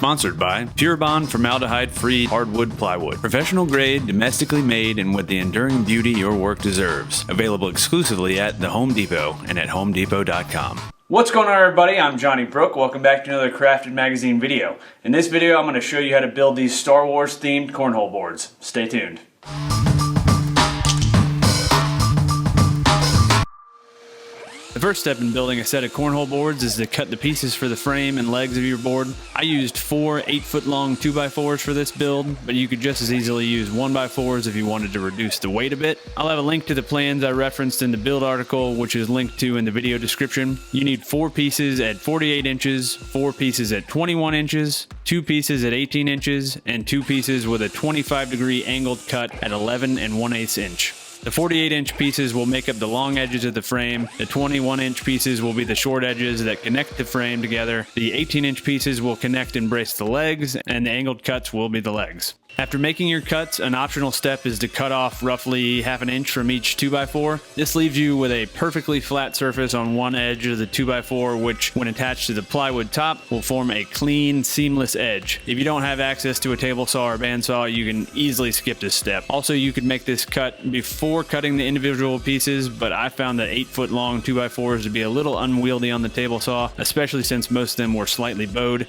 Sponsored by Pure Bond formaldehyde-free hardwood plywood. Professional grade, domestically made, and with the enduring beauty your work deserves. Available exclusively at the Home Depot and at homedepot.com. What's going on, everybody? I'm Johnny Brook. Welcome back to another Crafted Magazine video. In this video, I'm going to show you how to build these Star Wars themed cornhole boards. Stay tuned. The first step in building a set of cornhole boards is to cut the pieces for the frame and legs of your board. I used 4 8-foot long 2x4s for this build, but you could just as easily use 1x4s if you wanted to reduce the weight a bit. I'll have a link to the plans I referenced in the build article, which is linked to in the video description. You need 4 pieces at 48 inches, 4 pieces at 21 inches, 2 pieces at 18 inches, and 2 pieces with a 25-degree angled cut at 11 1/8 inch. The 48-inch pieces will make up the long edges of the frame, the 21-inch pieces will be the short edges that connect the frame together, the 18-inch pieces will connect and brace the legs, and the angled cuts will be the legs. After making your cuts, an optional step is to cut off roughly ½ inch from each 2x4. This leaves you with a perfectly flat surface on one edge of the 2x4, which, when attached to the plywood top, will form a clean, seamless edge. If you don't have access to a table saw or bandsaw, you can easily skip this step. Also, you could make this cut before cutting the individual pieces, but I found that 8-foot long 2x4s to be a little unwieldy on the table saw, especially since most of them were slightly bowed.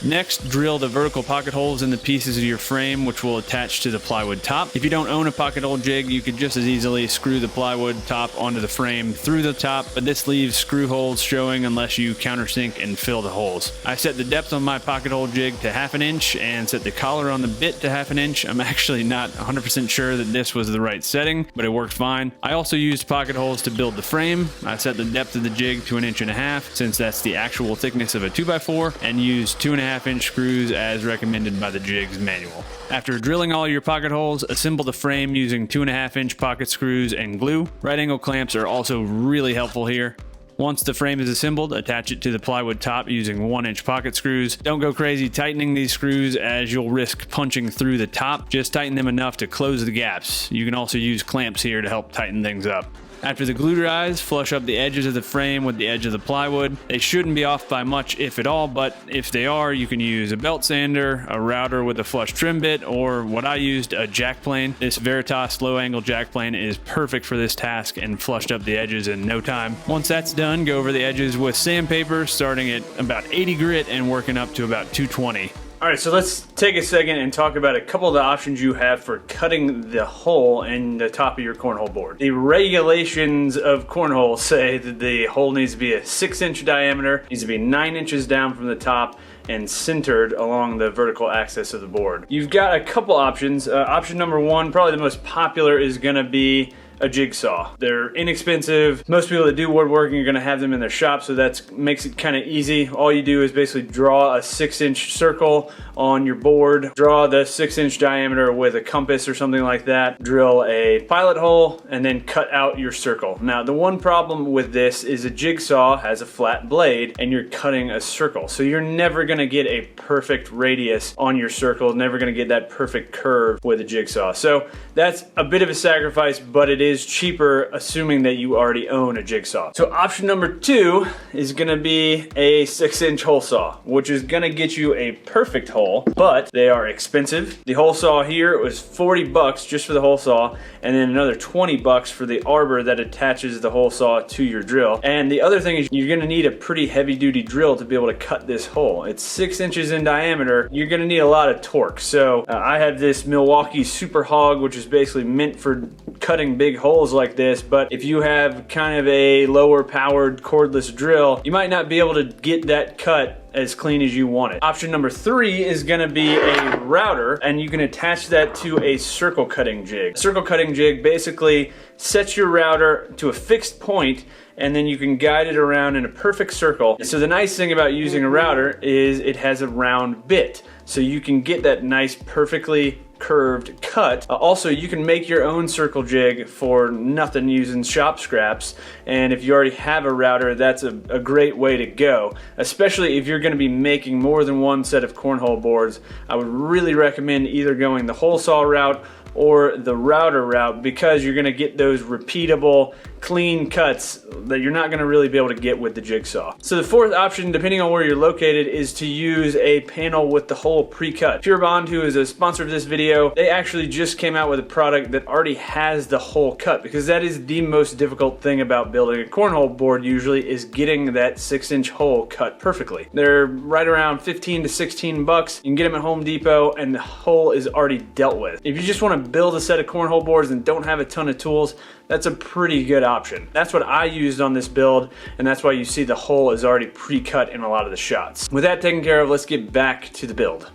Next, drill the vertical pocket holes in the pieces of your frame, which will attach to the plywood top. If you don't own a pocket hole jig, you could just as easily screw the plywood top onto the frame through the top, but this leaves screw holes showing unless you countersink and fill the holes. I set the depth on my pocket hole jig to ½ inch and set the collar on the bit to ½ inch. I'm actually not 100% sure that this was the right setting, but it worked fine. I also used pocket holes to build the frame. I set the depth of the jig to 1.5 inches, since that's the actual thickness of a 2x4, and used 2.5 inch screws as recommended by the jig's manual. After drilling all your pocket holes, assemble the frame using 2.5 inch pocket screws and glue. Right angle clamps are also really helpful here. Once the frame is assembled, attach it to the plywood top using 1-inch pocket screws. Don't go crazy tightening these screws as you'll risk punching through the top. Just tighten them enough to close the gaps. You can also use clamps here to help tighten things up. After the glue dries, flush up the edges of the frame with the edge of the plywood. They shouldn't be off by much, if at all, but if they are, you can use a belt sander, a router with a flush trim bit, or what I used, a jack plane. This Veritas low angle jack plane is perfect for this task and flushed up the edges in no time. Once that's done, go over the edges with sandpaper, starting at about 80 grit and working up to about 220. Alright, so let's take a second and talk about a couple of the options you have for cutting the hole in the top of your cornhole board. The regulations of cornhole say that the hole needs to be a 6-inch diameter, needs to be 9 inches down from the top, and centered along the vertical axis of the board. You've got a couple options. Option number 1, probably the most popular, is going to be a jigsaw. They're inexpensive. Most people that do woodworking are going to have them in their shop, so that makes it kind of easy. All you do is basically draw a 6-inch circle on your board, draw the 6-inch diameter with a compass or something like that, drill a pilot hole, and then cut out your circle. Now, the one problem with this is a jigsaw has a flat blade and you're cutting a circle, so you're never going to get a perfect radius on your circle, never going to get that perfect curve with a jigsaw. So that's a bit of a sacrifice, but it is cheaper assuming that you already own a jigsaw. So option number 2 is going to be a 6-inch hole saw, which is going to get you a perfect hole, but they are expensive. The hole saw here was $40 just for the hole saw, and then another $20 for the arbor that attaches the hole saw to your drill. And the other thing is you're going to need a pretty heavy duty drill to be able to cut this hole. It's 6 inches in diameter. You're going to need a lot of torque. So I have this Milwaukee Super Hog, which is basically meant for cutting big holes like this, but if you have kind of a lower powered cordless drill, you might not be able to get that cut as clean as you want it. Option number 3 is gonna be a router, and you can attach that to a circle cutting jig. A circle cutting jig basically sets your router to a fixed point, and then you can guide it around in a perfect circle. So the nice thing about using a router is it has a round bit, so you can get that nice perfectly curved cut. Also, you can make your own circle jig for nothing using shop scraps, and if you already have a router, that's a great way to go, especially if you're going to be making more than one set of cornhole boards. I would really recommend either going the hole saw route or the router route, because you're gonna get those repeatable, clean cuts that you're not gonna really be able to get with the jigsaw. So the fourth option, depending on where you're located, is to use a panel with the hole pre-cut. Pure Bond, who is a sponsor of this video, they actually just came out with a product that already has the hole cut, because that is the most difficult thing about building a cornhole board usually, is getting that 6-inch hole cut perfectly. They're right around 15 to 16 bucks. You can get them at Home Depot and the hole is already dealt with. If you just want to build a set of cornhole boards and don't have a ton of tools, that's a pretty good option. That's what I used on this build, and that's why you see the hole is already pre-cut in a lot of the shots. With that taken care of, let's get back to the build.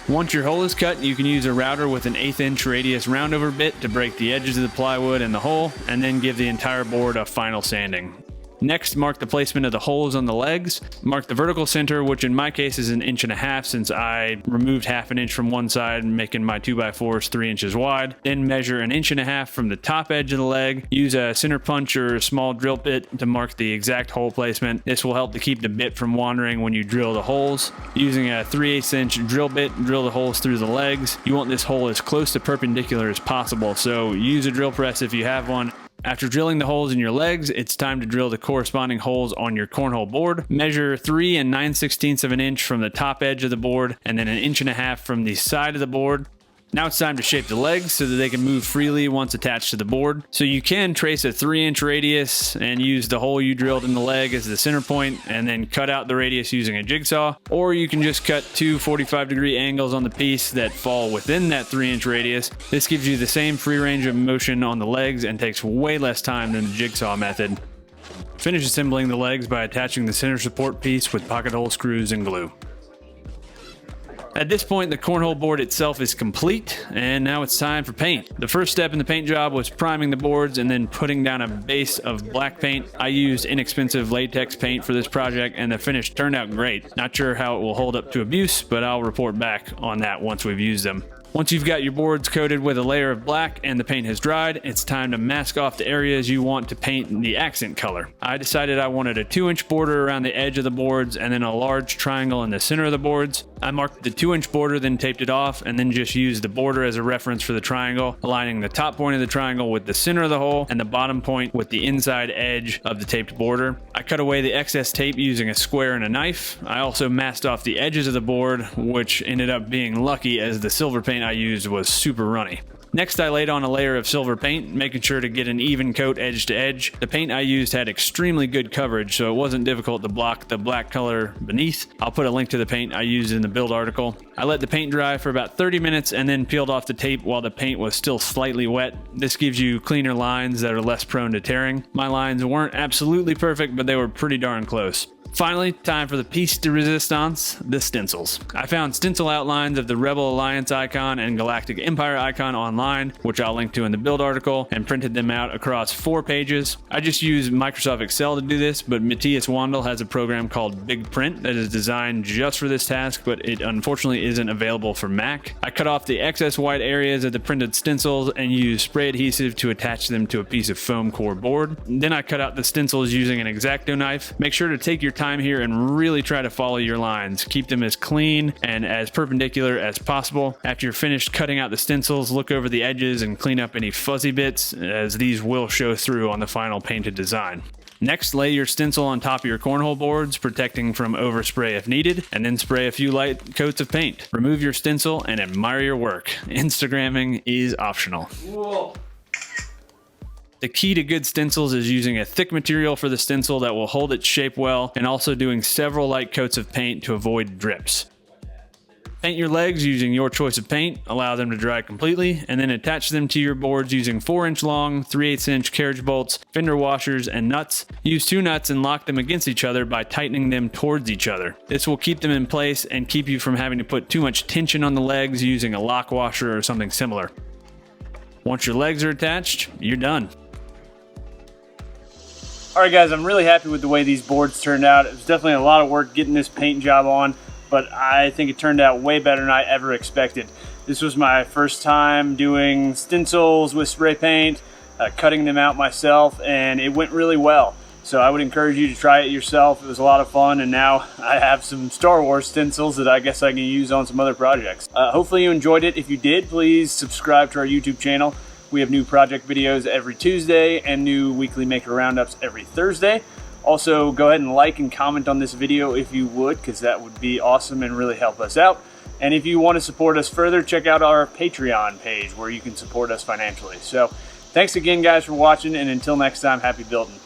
Once your hole is cut, you can use a router with an 1/8 inch radius roundover bit to break the edges of the plywood and the hole, and then give the entire board a final sanding. Next, mark the placement of the holes on the legs. Mark the vertical center, which in my case is 1.5 inches, since I removed 1/2 inch from one side, making my 2x4s 3 inches wide. Then measure 1.5 inches from the top edge of the leg. Use a center punch or a small drill bit to mark the exact hole placement. This will help to keep the bit from wandering when you drill the holes. Using a 3/8 inch drill bit, drill the holes through the legs. You want this hole as close to perpendicular as possible, so use a drill press if you have one. After drilling the holes in your legs, it's time to drill the corresponding holes on your cornhole board. Measure 3 9/16 of an inch from the top edge of the board, and then 1.5 inches from the side of the board. Now it's time to shape the legs so that they can move freely once attached to the board. So you can trace a 3-inch radius and use the hole you drilled in the leg as the center point, and then cut out the radius using a jigsaw. Or you can just cut two 45-degree angles on the piece that fall within that 3-inch radius. This gives you the same free range of motion on the legs and takes way less time than the jigsaw method. Finish assembling the legs by attaching the center support piece with pocket hole screws and glue. At this point, the cornhole board itself is complete, and now it's time for paint. The first step in the paint job was priming the boards and then putting down a base of black paint. I used inexpensive latex paint for this project, and the finish turned out great. Not sure how it will hold up to abuse, but I'll report back on that once we've used them. Once you've got your boards coated with a layer of black and the paint has dried, it's time to mask off the areas you want to paint the accent color. I decided I wanted a 2-inch border around the edge of the boards and then a large triangle in the center of the boards. I marked the 2-inch border, then taped it off, and then just used the border as a reference for the triangle, aligning the top point of the triangle with the center of the hole and the bottom point with the inside edge of the taped border. I cut away the excess tape using a square and a knife. I also masked off the edges of the board, which ended up being lucky as the silver paint I used was super runny. Next, I laid on a layer of silver paint, making sure to get an even coat edge to edge. The paint I used had extremely good coverage, so it wasn't difficult to block the black color beneath. I'll put a link to the paint I used in the build article. I let the paint dry for about 30 minutes and then peeled off the tape while the paint was still slightly wet. This gives you cleaner lines that are less prone to tearing. My lines weren't absolutely perfect, but they were pretty darn close. Finally, time for the piece de resistance, the stencils. I found stencil outlines of the Rebel Alliance icon and Galactic Empire icon online, which I'll link to in the build article, and printed them out across 4 pages. I just use Microsoft Excel to do this, but Matthias Wandel has a program called Big Print that is designed just for this task, but it unfortunately isn't available for Mac. I cut off the excess white areas of the printed stencils and used spray adhesive to attach them to a piece of foam core board. Then I cut out the stencils using an X-Acto knife. Make sure to take your time here and really try to follow your lines. Keep them as clean and as perpendicular as possible. After you're finished cutting out the stencils, look over the edges and clean up any fuzzy bits, as these will show through on the final painted design. Next, lay your stencil on top of your cornhole boards, protecting from overspray if needed, and then spray a few light coats of paint. Remove your stencil and admire your work. Instagramming is optional. Whoa. The key to good stencils is using a thick material for the stencil that will hold its shape well, and also doing several light coats of paint to avoid drips. Paint your legs using your choice of paint, allow them to dry completely, and then attach them to your boards using 4-inch long, 3/8 inch carriage bolts, fender washers, and nuts. Use 2 nuts and lock them against each other by tightening them towards each other. This will keep them in place and keep you from having to put too much tension on the legs using a lock washer or something similar. Once your legs are attached, you're done. Alright guys, I'm really happy with the way these boards turned out. It was definitely a lot of work getting this paint job on, but I think it turned out way better than I ever expected. This was my first time doing stencils with spray paint, cutting them out myself, and it went really well. So I would encourage you to try it yourself. It was a lot of fun, and now I have some Star Wars stencils that I guess I can use on some other projects. Hopefully you enjoyed it. If you did, please subscribe to our YouTube channel. We have new project videos every Tuesday and new weekly maker roundups every Thursday. Also, go ahead and like and comment on this video if you would, because that would be awesome and really help us out. And if you want to support us further, check out our Patreon page where you can support us financially. So thanks again, guys, for watching, and until next time, happy building.